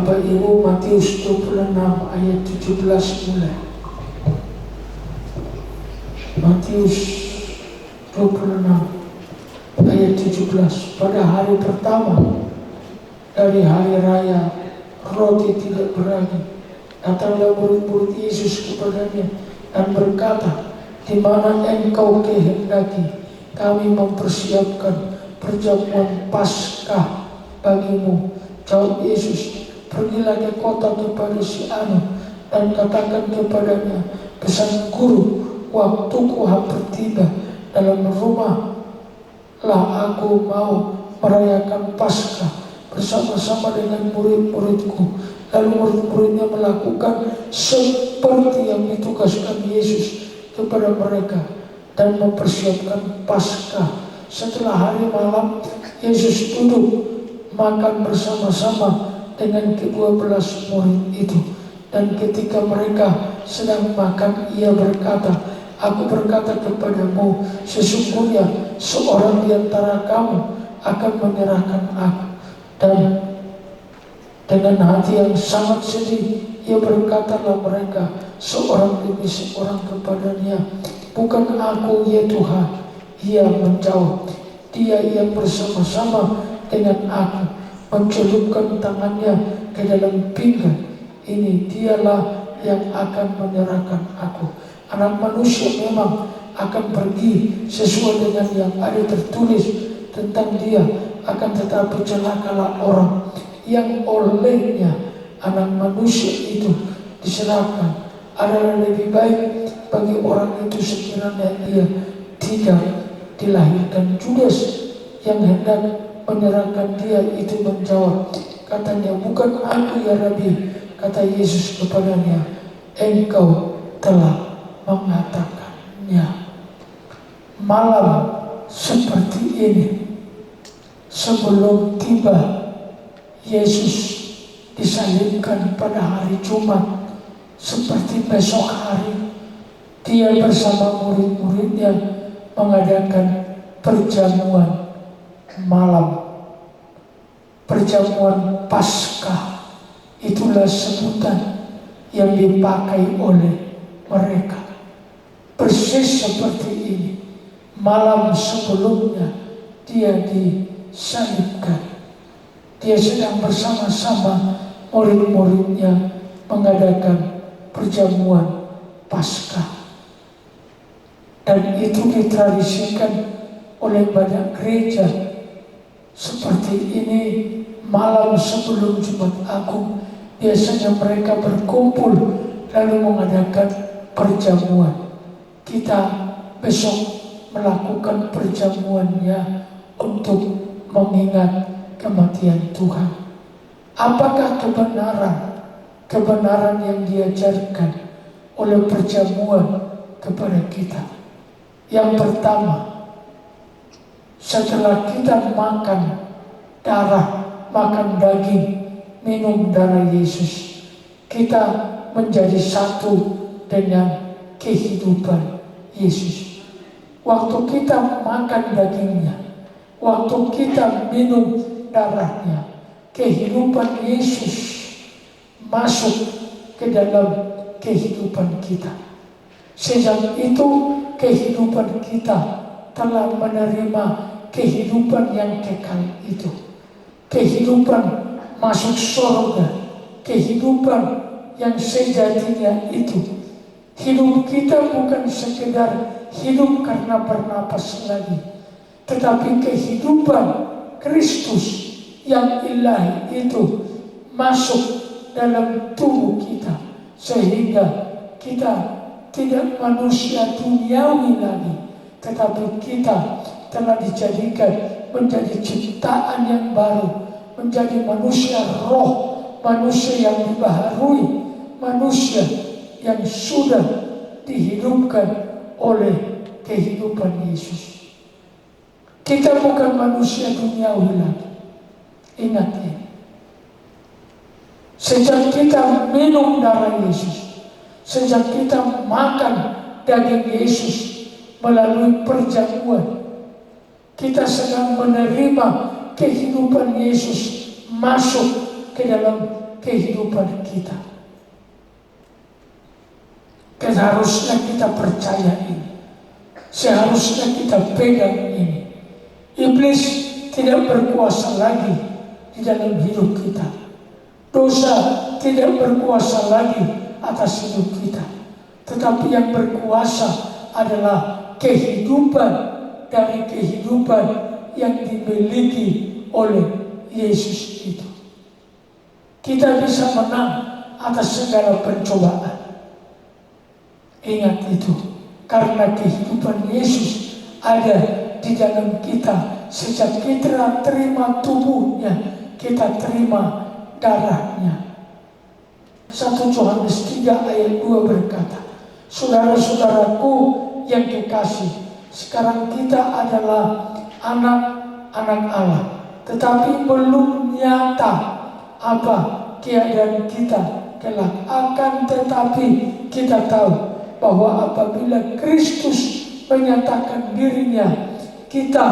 Bapak Ibu, Matius 26 ayat 17 mulai. Matius 26 ayat 17. Pada hari pertama dari hari raya roti tidak beragi, datanglah murid-murid Yesus kepadanya dan berkata, di mana engkau kehendaki kami mempersiapkan perjamuan Paskah bagimu? Jawab Yesus, pergilah ke kota kepada si anu dan katakan kepadanya, pesan guru, waktuku hampir tiba, dalam rumah lah aku mau merayakan Paskah bersama-sama dengan murid-muridku. Lalu murid-muridnya melakukan seperti yang ditugaskan Yesus kepada mereka dan mempersiapkan Paskah. Setelah hari malam, Yesus duduk makan bersama-sama dengan ke-12 murid itu. Dan ketika mereka sedang makan, ia berkata, aku berkata kepadamu, sesungguhnya seorang di antara kamu akan menyerahkan aku. Dan dengan hati yang sangat sedih, ia berkatalah mereka seorang demi seorang kepadanya, bukan aku ya Tuhan. Ia menjawab, dia yang bersama-sama dengan aku mencelupkan tangannya ke dalam pinggan ini, dialah yang akan menyerahkan aku. Anak manusia memang akan pergi sesuai dengan yang ada tertulis tentang dia, akan tetapi celakalah orang yang olehnya anak manusia itu diserahkan. Adalah lebih baik bagi orang itu sekiranya dia tidak dilahirkan. Judas yang hendak menyerahkan dia itu menjawab, katanya, bukan aku ya Rabbi. Kata Yesus kepadanya, engkau telah mengatakannya. Malam seperti ini sebelum tiba Yesus disalibkan pada hari Jumat, seperti besok hari dia bersama murid-muridnya mengadakan perjamuan malam, perjamuan Paskah. Itulah sebutan yang dipakai oleh mereka. Persis seperti ini, malam sebelumnya dia disalibkan, dia sedang bersama-sama murid-muridnya mengadakan perjamuan Paskah. Dan itu ditradisikan oleh banyak gereja. Seperti ini, malam sebelum Jumat Agung biasanya mereka berkumpul lalu mengadakan perjamuan. Kita besok melakukan perjamuannya untuk mengingat kematian Tuhan. Apakah kebenaran yang diajarkan oleh perjamuan kepada kita? Yang pertama, setelah kita makan daging, minum darah Yesus, kita menjadi satu dengan kehidupan Yesus. Waktu kita makan dagingnya, waktu kita minum darahnya, kehidupan Yesus masuk ke dalam kehidupan kita. Sejak itu kehidupan kita telah menerima kehidupan yang kekal itu. Kehidupan masuk surga, kehidupan yang sejatinya itu. Hidup kita bukan sekedar hidup karena bernapas lagi, tetapi kehidupan Kristus yang ilahi itu masuk dalam tubuh kita, sehingga kita tidak manusia duniawi lagi, tetapi kita telah dijadikan menjadi ciptaan yang baru, menjadi manusia roh, manusia yang dibaharui, manusia yang sudah dihidupkan oleh kehidupan Yesus. Kita bukan manusia duniawi lagi. Ingat ini. Sejak kita minum darah Yesus, sejak kita makan daging Yesus melalui perjamuan, kita sedang menerima kehidupan Yesus masuk ke dalam kehidupan kita. Seharusnya kita percaya ini. Seharusnya kita pegang ini. Iblis tidak berkuasa lagi di dalam hidup kita. Dosa tidak berkuasa lagi atas hidup kita. Tetapi yang berkuasa adalah kehidupan dari kehidupan yang dimiliki oleh Yesus itu. Kita bisa menang atas segala pencobaan. Ingat itu, karena kehidupan Yesus ada di dalam kita. Sejak kita terima tubuhnya, kita terima darahnya. 1 Yohanes 3 ayat 2 berkata, saudara-saudaraku yang kekasih, sekarang kita adalah anak-anak Allah, tetapi belum nyata apa keadaan kita kelak. Akan tetapi kita tahu bahwa apabila Kristus menyatakan dirinya, kita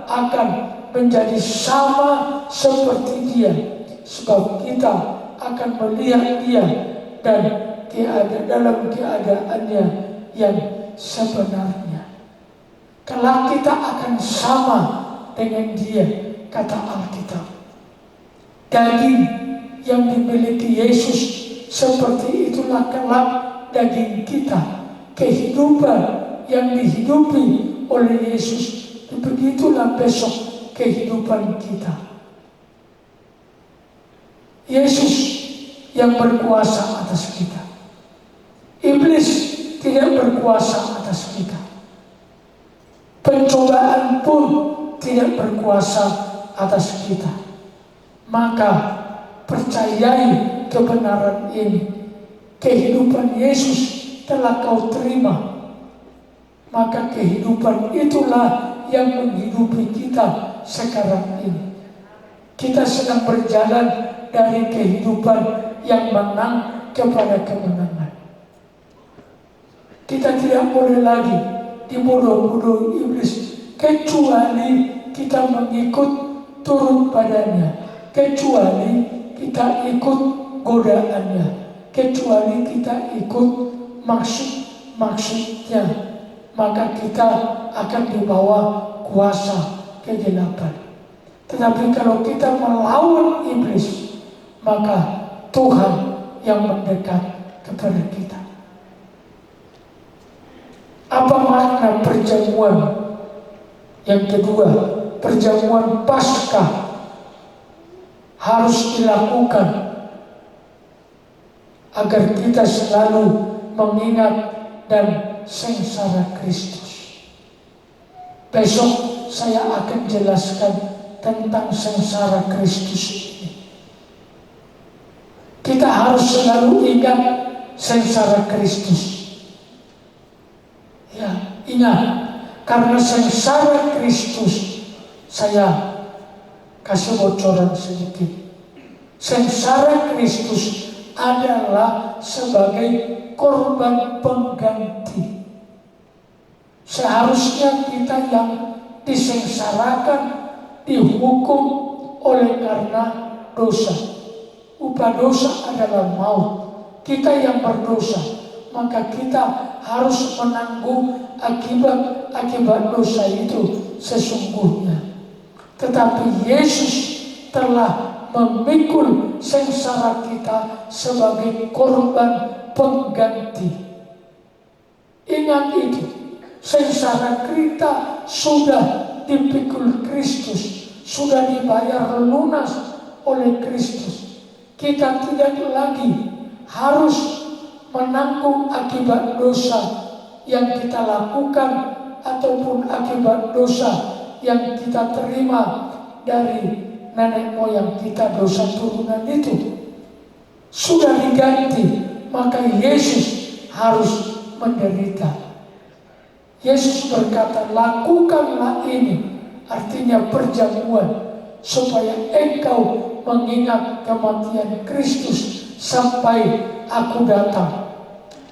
akan menjadi sama seperti Dia, sebab kita akan melihat Dia dan dalam keadaannya yang sebenarnya. Kelak kita akan sama dengan Dia, kata Alkitab. Daging yang dimiliki Yesus, seperti itulah kelak daging kita. Kehidupan yang dihidupi oleh Yesus, begitulah besok kehidupan kita. Yesus yang berkuasa atas kita. Iblis tidak berkuasa atas kita. Pencobaan pun tidak berkuasa atas kita. Maka percayai kebenaran ini. Kehidupan Yesus telah kau terima, maka kehidupan itulah yang menghidupi kita sekarang ini. Kita sedang berjalan dari kehidupan yang menang kepada kemenangan. Kita tidak boleh lagi dibodoh-bodoh iblis, kecuali kita mengikut turut padanya, kecuali kita ikut godaannya, kecuali kita ikut maksudnya, maka kita akan dibawa kuasa kegelapan. Tetapi kalau kita melawan iblis, maka Tuhan yang mendekat kepada kita. Apa makna perjamuan? Yang kedua, perjamuan Paskah harus dilakukan agar kita selalu mengingat dan sengsara Kristus. Besok saya akan jelaskan tentang sengsara Kristus ini. Kita harus selalu ingat sengsara Kristus. Ya, ingat, karena sengsara Kristus, saya kasih bocoran sedikit. Sengsara Kristus adalah sebagai korban pengganti. Seharusnya kita yang disengsarakan, dihukum oleh karena dosa. Upah dosa adalah maut. Kita yang berdosa, maka kita harus menanggung akibat dosa itu sesungguhnya. Tetapi Yesus telah memikul sengsara kita sebagai korban pengganti. Ingat itu, sengsara kita sudah dipikul Kristus, sudah dibayar lunas oleh Kristus. Kita tidak lagi harus menanggung akibat dosa yang kita lakukan ataupun akibat dosa yang kita terima dari nenek moyang kita, dosa turunan itu sudah diganti. Maka Yesus harus menderita. Yesus berkata, lakukanlah ini, artinya perjamuan, supaya engkau mengingat kematian Kristus sampai aku datang.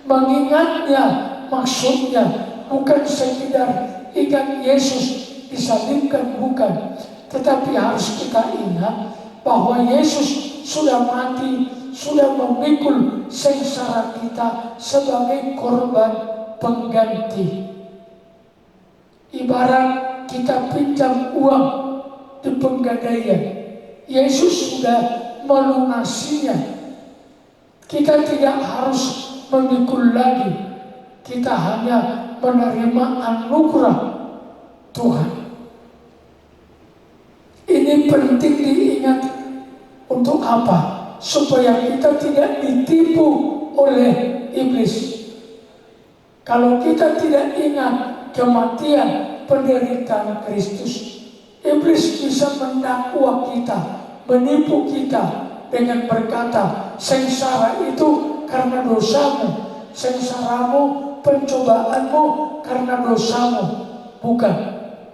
Mengingatnya maksudnya bukan sekedar ingat Yesus disalibkan, bukan. Tetapi harus kita ingat bahwa Yesus sudah mati sudah memikul sengsara kita sebagai korban pengganti. Ibarat kita pinjam uang di Pegadaian, Yesus sudah melunasinya. Kita tidak harus memikul lagi, kita hanya menerima anugerah Tuhan. Ini penting diingat. Untuk apa? Supaya kita tidak ditipu oleh iblis. Kalau kita tidak ingat kematian penderitaan Kristus, iblis bisa mendakwa kita, menipu kita dengan berkata, sengsara itu karena dosamu, sengsaramu, pencobaanmu karena dosamu. Bukan.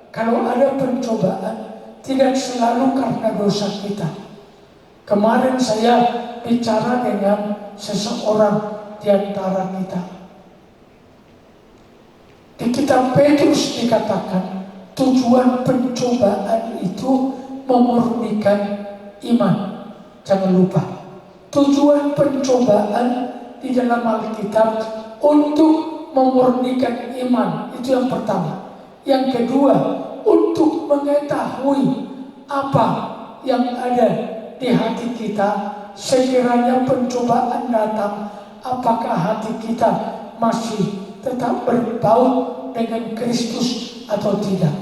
Kalau ada pencobaan, tidak selalu karena dosa kita. Kemarin saya bicara dengan seseorang di antara kita. Di kitab Petrus dikatakan, tujuan pencobaan itu memurnikan iman. Jangan lupa, tujuan pencobaan di dalam Alkitab untuk memurnikan iman. Itu yang pertama. Yang kedua, untuk mengetahui apa yang ada di hati kita. Sekiranya pencobaan datang, apakah hati kita masih tetap berbaur dengan Kristus atau tidak.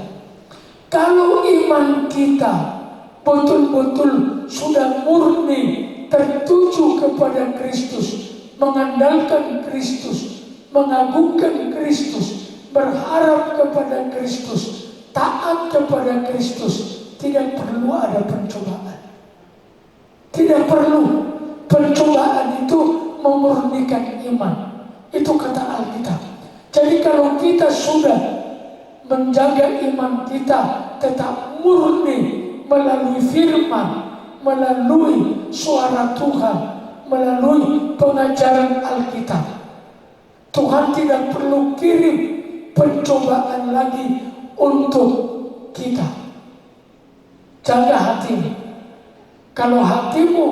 Kalau iman kita betul-betul sudah murni tertuju kepada Kristus, mengandalkan Kristus, mengagungkan Kristus, berharap kepada Kristus, taat kepada Kristus, tidak perlu ada pencobaan. Tidak perlu. Pencobaan itu memurnikan iman. Itu kata Alkitab. Jadi kalau kita sudah menjaga iman kita tetap murni melalui firman, melalui suara Tuhan, melalui pengajaran Alkitab, Tuhan tidak perlu kirim pencobaan lagi untuk kita. Jaga hatimu. Kalau hatimu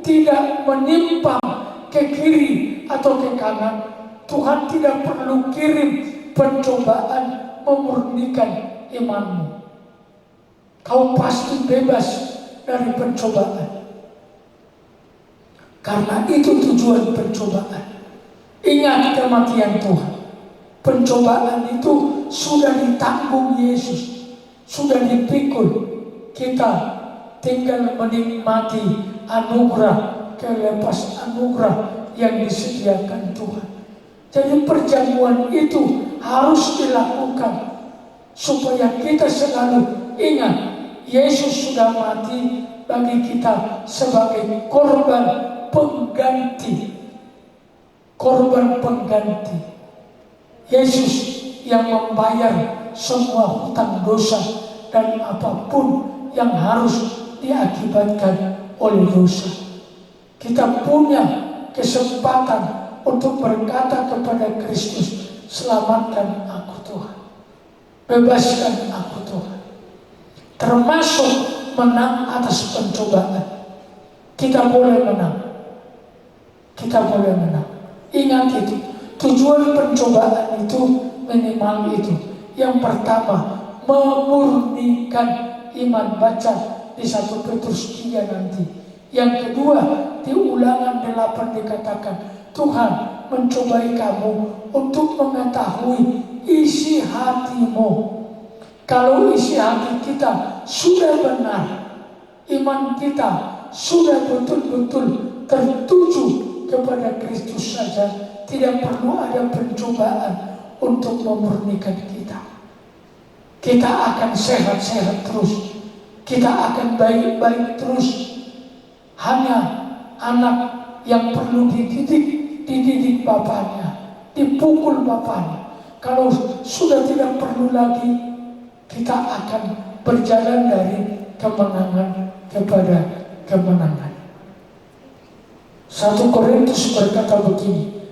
tidak menyimpang ke kiri atau ke kanan, Tuhan tidak perlu kirim pencobaan memurnikan imanmu. Kau pasti bebas dari pencobaan. Karena itu tujuan pencobaan. Ingat kematian Tuhan. Pencobaan itu sudah ditanggung Yesus, sudah dipikul. Kita tinggal menikmati anugerah, kelepas anugerah yang disediakan Tuhan. Jadi perjamuan itu harus dilakukan supaya kita selalu ingat Yesus sudah mati bagi kita sebagai korban pengganti. Korban pengganti. Yesus yang membayar semua hutang dosa dan apapun yang harus diakibatkan oleh dosa. Kita punya kesempatan untuk berkata kepada Kristus, selamatkan aku Tuhan, bebaskan aku Tuhan. Termasuk menang atas pencobaan. Kita boleh menang. Kita boleh menang. Ingat itu. Tujuan pencobaan itu minimal itu. Yang pertama, memurnikan iman. Baca di 1 Petrus 3 nanti. Yang kedua, di Ulangan 8 dikatakan, Tuhan mencobai kamu untuk mengetahui isi hatimu. Kalau isi hati kita sudah benar, iman kita sudah betul-betul tertuju kepada Kristus saja, tidak perlu ada pencobaan untuk memurnikan kita. Kita akan sehat-sehat terus. Kita akan baik-baik terus. Hanya anak yang perlu dididik bapaknya, dipukul bapaknya. Kalau sudah tidak perlu lagi, kita akan berjalan dari kemenangan kepada kemenangan. 1 Korintus berkata begini,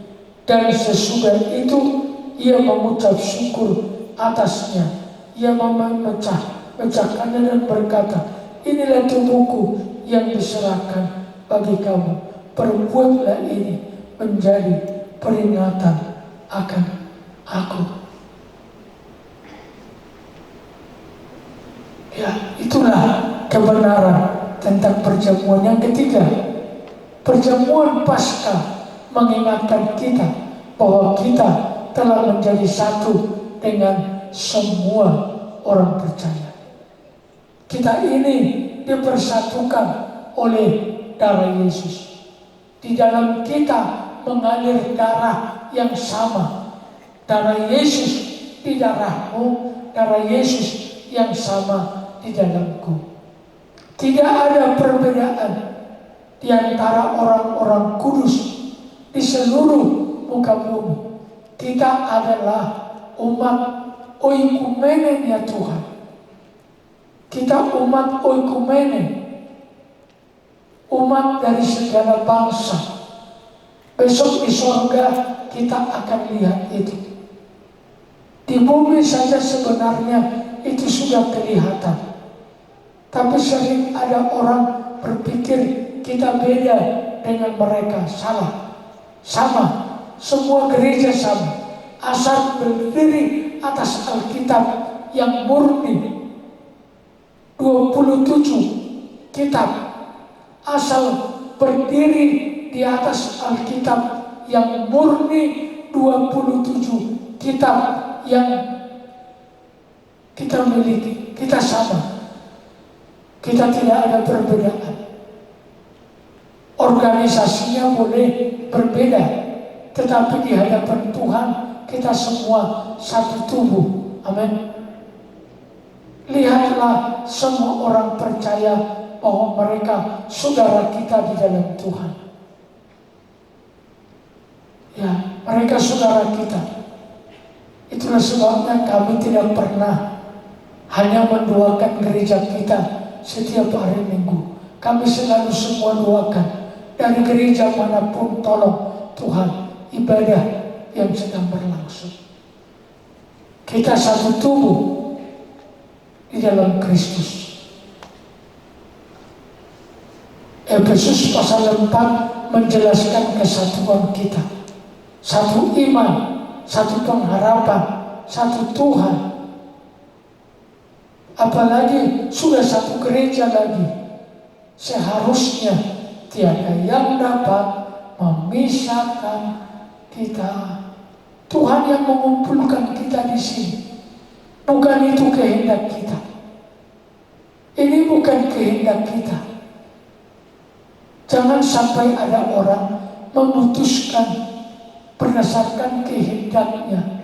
dan sesudah itu ia mengucap syukur atasnya. Ia memecahkannya dan berkata, inilah tubuhku yang diserahkan bagi kamu. perbuatlah ini menjadi peringatan akan aku. Ya, itulah kebenaran tentang perjamuan. Yang ketiga, perjamuan Paskah mengingatkan kita bahwa kita telah menjadi satu dengan semua orang percaya. Kita ini dipersatukan oleh darah Yesus. Di dalam kita mengalir darah yang sama. Darah Yesus di darahmu, darah Yesus yang sama di dalamku. Tidak ada perbedaan di antara orang-orang kudus di seluruh muka bumi. Kita adalah umat oikumene ya Tuhan. Kita umat oikumene, umat dari segala bangsa. Besok di surga kita akan lihat itu. Di bumi saja sebenarnya itu sudah kelihatan. Tapi sering ada orang berpikir kita beda dengan mereka. Salah. Sama. Semua gereja sama. Asal berdiri atas Alkitab yang murni. 27 kitab. Asal berdiri di atas Alkitab yang murni, 27 kitab yang kita miliki. Kita sama. Kita tidak ada perbedaan. Organisasinya boleh berbeda, tetapi di hadapan Tuhan kita semua satu tubuh. Amin. Lihatlah semua orang percaya bahwa mereka saudara kita di dalam Tuhan. Ya, mereka saudara kita. Itulah sebabnya kami tidak pernah hanya mendoakan gereja kita setiap hari Minggu. Kami selalu semua doakan dari gereja manapun, tolong Tuhan ibadah yang sedang berlangsung. Kita satu tubuh di dalam Kristus. Efesus pasal 4 menjelaskan kesatuan kita. Satu iman, satu pengharapan, satu Tuhan. Apalagi sudah satu gereja lagi. Seharusnya tiada yang dapat memisahkan kita. Tuhan yang mengumpulkan kita di sini. Bukan itu kehendak kita. Ini bukan kehendak kita. Jangan sampai ada orang memutuskan berdasarkan kehendaknya.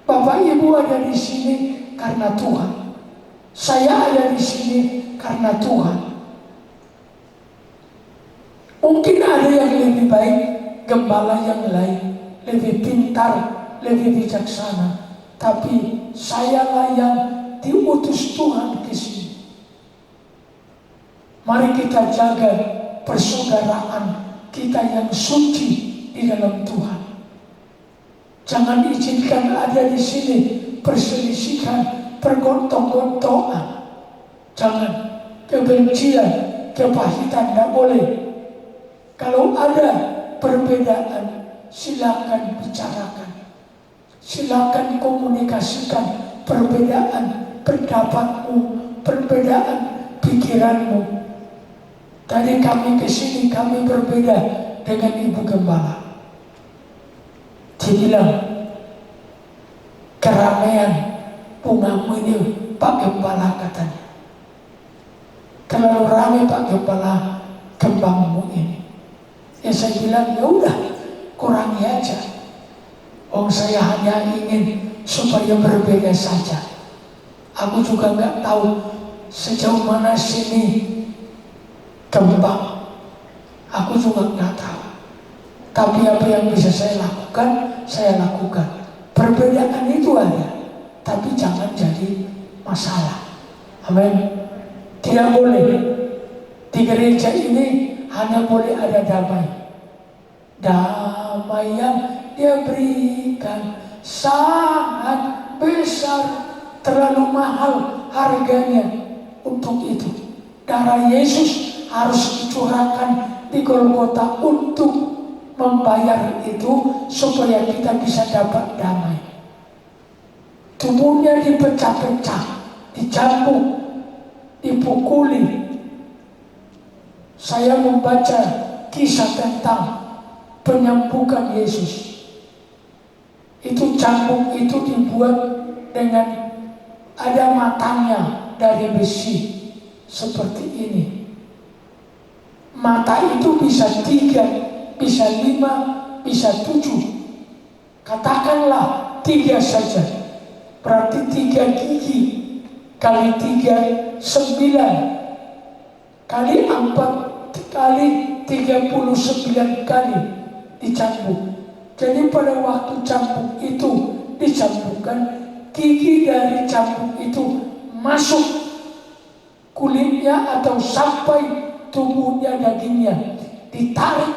Bapak Ibu ada di sini karena Tuhan. Saya ada di sini karena Tuhan. Mungkin ada yang lebih baik, gembala yang lain, lebih pintar, lebih bijaksana. Tapi sayalah yang diutus Tuhan ke sini. Mari kita jaga persaudaraan kita yang suci di dalam Tuhan. Jangan izinkan ada di sini perselisihan, pergontok-gontokan. Jangan. Kebencian, kepahitan tidak boleh. Kalau ada perbedaan, silakan bicarakan. Silakan komunikasikan perbedaan pendapatmu, perbedaan pikiranmu. Tadi kami kesini, kami berbeda dengan Ibu Gembala. Dia bilang, keramaian bungamu ini Pak Gembala katanya. Terlalu ramai Pak Gembala kembangmu ini. Ya saya bilang, ya udah kurangi aja. Oh saya hanya ingin supaya berbeda saja. Aku juga nggak tahu sejauh mana sini kembang. Aku juga nggak tahu. Tapi apa yang bisa saya lakukan, saya lakukan. Perbedaan itu ada, tapi jangan jadi masalah. Amin. Tidak boleh. Di gereja ini hanya boleh ada damai. Damai yang Dia berikan sangat besar, terlalu mahal harganya untuk itu. Darah Yesus harus dicurahkan di Golgota untuk membayar itu supaya kita bisa dapat damai. Tubuhnya dipecah-pecah, dicambuk, dipukuli. Saya membaca kisah tentang penyambukan Yesus. Itu cambuk itu dibuat dengan ada matanya dari besi seperti ini. Mata itu bisa 3, bisa 5, bisa 7. Katakanlah 3 saja. Berarti 3 gigi kali 3, 9 kali 4 kali 39 kali dicambuk. Jadi pada waktu cambuk itu dicambukkan, gigi dari cambuk itu masuk kulitnya atau sampai tubuhnya, dagingnya, ditarik,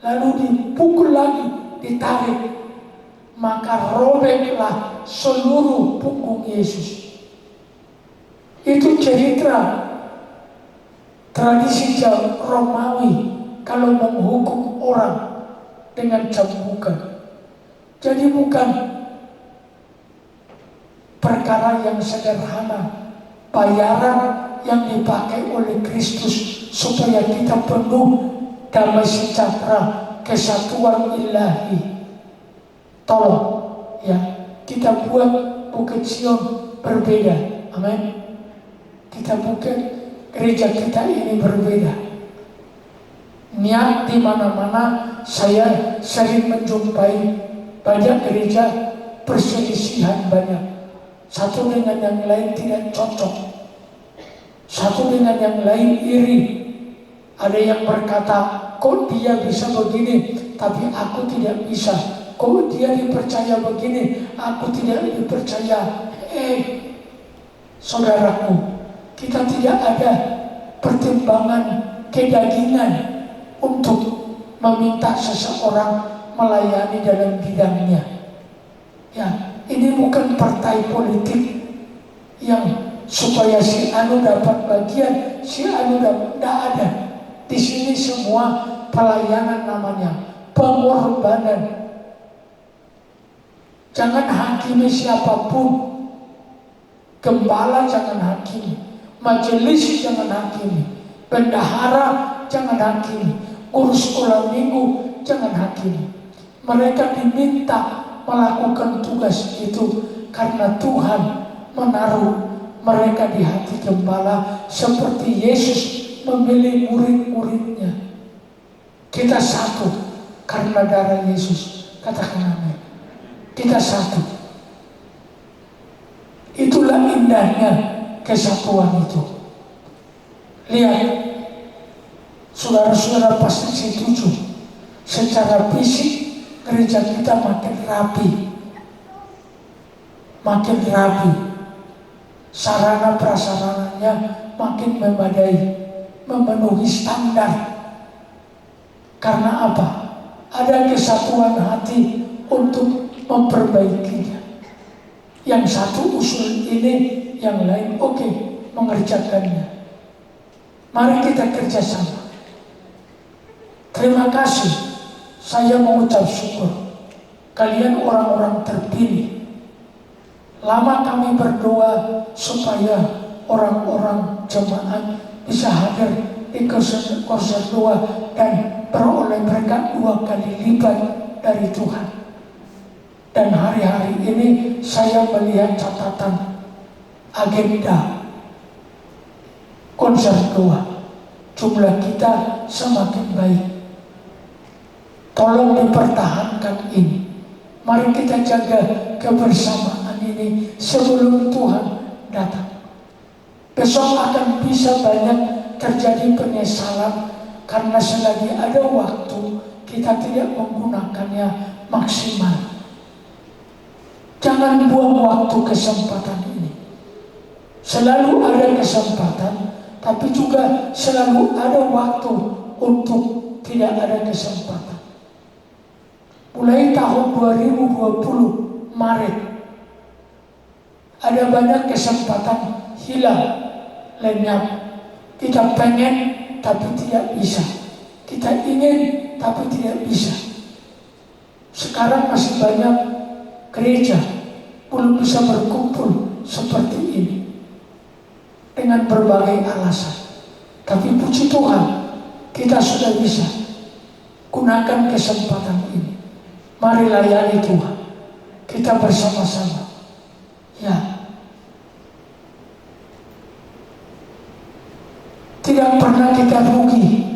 lalu dipukul lagi, ditarik, maka robeklah seluruh punggung Yesus. Itu cerita tradisi Romawi kalau menghukum orang dengan cambukan. Jadi bukan perkara yang sederhana, bayaran yang dipakai oleh Kristus supaya kita penuh damai sejahtera, kesatuan ilahi. Tolong ya, kita buat Bukit Sion berbeda. Amin. Kita buat gereja kita ini berbeda. Niat di mana-mana saya sering menjumpai banyak gereja perselisihan banyak. Satu dengan yang lain tidak cocok. Satu dengan yang lain iri. Ada yang berkata, kok dia bisa begini, tapi aku tidak bisa. Kok dia dipercaya begini, aku tidak dipercaya. Saudaraku, kita tidak ada pertimbangan kedagingan untuk meminta seseorang melayani dalam bidangnya. Ya, ini bukan partai politik yang supaya si anu dapat bagian, si anu dapat, tidak ada. Di sini semua pelayanan namanya, pengorbanan. Jangan hakimi siapapun. Gembala jangan hakimi, majelis jangan hakimi, bendahara jangan hakimi, urus sekolah minggu jangan hakimi. Mereka diminta melakukan tugas itu karena Tuhan menaruh mereka di hati gembala seperti Yesus memilih murid-muridnya. Kita satu karena darah Yesus. Katakan amin. Kita satu. Itulah indahnya kesatuan itu. Lihat, saudara-saudara pasti setuju. Secara fisik gereja kita makin rapi, makin rapi. Sarana prasarananya makin memadai, memenuhi standar. Karena apa? Ada kesatuan hati untuk memperbaikinya. Yang satu usul ini, yang lain oke, mengerjakannya. Mari kita kerjasama. Terima kasih. Saya mengucap syukur. Kalian orang-orang terpilih. Lama kami berdoa supaya orang-orang jemaat bisa hadir di konser doa dan beroleh berkat 2 kali lipat dari Tuhan. Dan hari-hari ini saya melihat catatan agenda konser doa. Jumlah kita semakin baik. Tolong dipertahankan ini. Mari kita jaga kebersamaan ini sebelum Tuhan datang. Besok akan bisa banyak terjadi penyesalan karena selagi ada waktu kita tidak menggunakannya maksimal. Jangan buang waktu kesempatan ini. Selalu ada kesempatan, tapi juga selalu ada waktu untuk tidak ada kesempatan. Mulai tahun 2020 Maret, ada banyak kesempatan hilang, lenyap. Kita pengen tapi tidak bisa. Kita ingin tapi tidak bisa. Sekarang masih banyak gereja belum bisa berkumpul seperti ini dengan berbagai alasan. Tapi puji Tuhan, kita sudah bisa gunakan kesempatan ini. Mari layani Tuhan. Kita bersama-sama. Ya. Tidak pernah kita rugi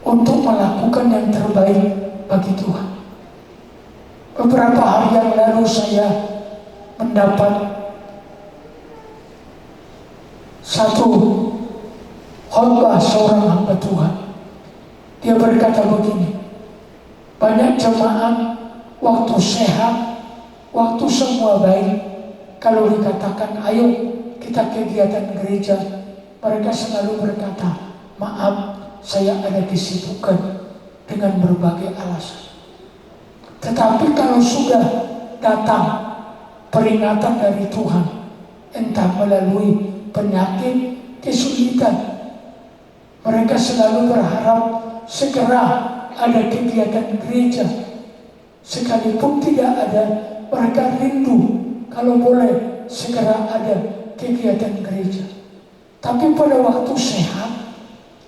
untuk melakukan yang terbaik bagi Tuhan. Beberapa hari yang lalu saya mendapat satu khotbah seorang hamba Tuhan. Dia berkata begini, banyak jemaat waktu sehat, waktu semua baik, kalau dikatakan ayo kita kegiatan gereja, mereka selalu berkata, maaf, saya ada kesibukan dengan berbagai alasan. Tetapi kalau sudah datang peringatan dari Tuhan, entah melalui penyakit, kesulitan, mereka selalu berharap segera ada kegiatan gereja. Sekalipun tidak ada, mereka rindu kalau boleh segera ada kegiatan gereja. Tapi pada waktu sehat,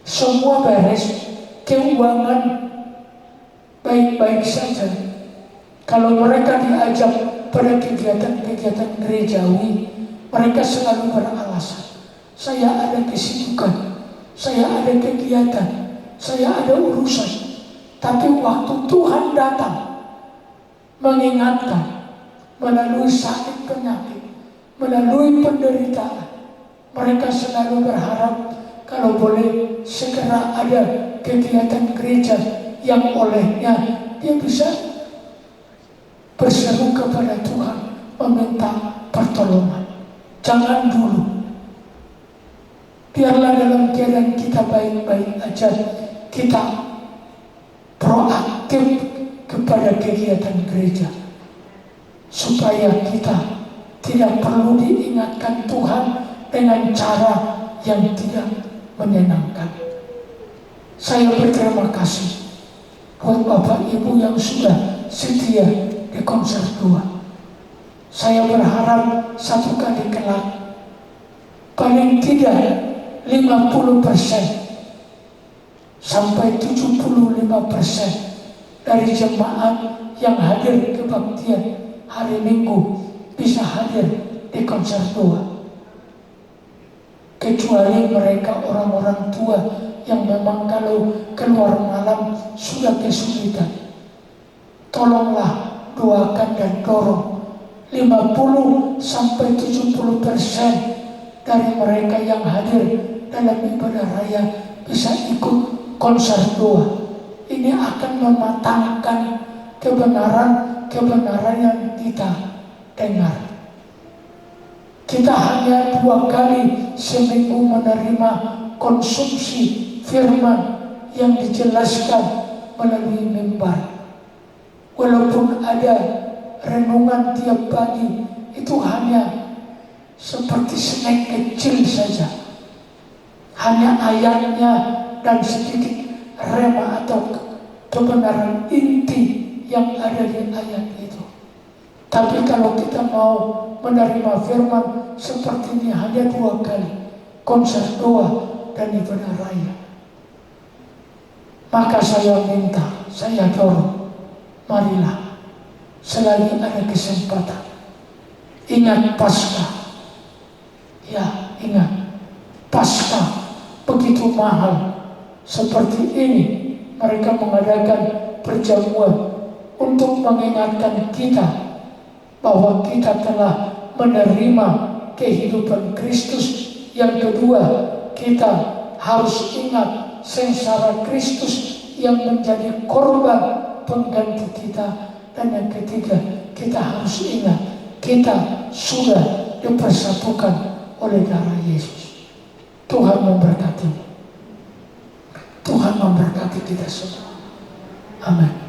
semua beres, keuangan baik-baik saja. Kalau mereka diajak pada kegiatan-kegiatan gerejawi, mereka selalu beralasan, saya ada kesibukan, saya ada kegiatan, saya ada urusan. Tapi waktu Tuhan datang mengingatkan melalui sakit penyakit, melalui penderitaan, mereka selalu berharap kalau boleh segera ada kegiatan gereja yang olehnya dia bisa berseru kepada Tuhan meminta pertolongan. Jangan dulu. Biarlah dalam keadaan kita baik-baik aja, kita proaktif kepada kegiatan gereja, supaya kita tidak perlu diingatkan Tuhan dengan cara yang tidak menyenangkan. Saya berterima kasih buat Bapak Ibu yang sudah setia di konser 2. Saya berharap satu kali kelak paling tidak 50% sampai 75% dari jemaat yang hadir kebaktian hari Minggu bisa hadir di konser 2. Kecuali mereka orang-orang tua yang memang kalau keluar malam sudah kesulitan. Tolonglah doakan dan dorong 50 sampai 70% dari mereka yang hadir dalam ibadah raya bisa ikut konser 2. Ini akan mematangkan kebenaran yang kita dengar. Kita hanya 2 kali seminggu menerima konsumsi firman yang dijelaskan melalui mimbar. Walaupun ada renungan tiap pagi, itu hanya seperti snack kecil saja. Hanya ayatnya dan sedikit rema atau kebenaran inti yang ada di ayat itu. Tapi kalau kita mau menerima firman seperti ini hanya 2 kali, konser 2 dan ibadah raya. Maka saya minta, saya dorong, marilah selagi ada kesempatan, ingat Paskah. Ya, ingat Paskah begitu mahal. Seperti ini mereka mengadakan perjamuan untuk mengingatkan kita bahwa kita telah menerima kehidupan Kristus. Yang kedua, kita harus ingat sengsara Kristus yang menjadi korban pengganti kita. Dan yang ketiga, kita harus ingat kita sudah dipersatukan oleh darah Yesus. Tuhan memberkati. Tuhan memberkati kita semua. Amin.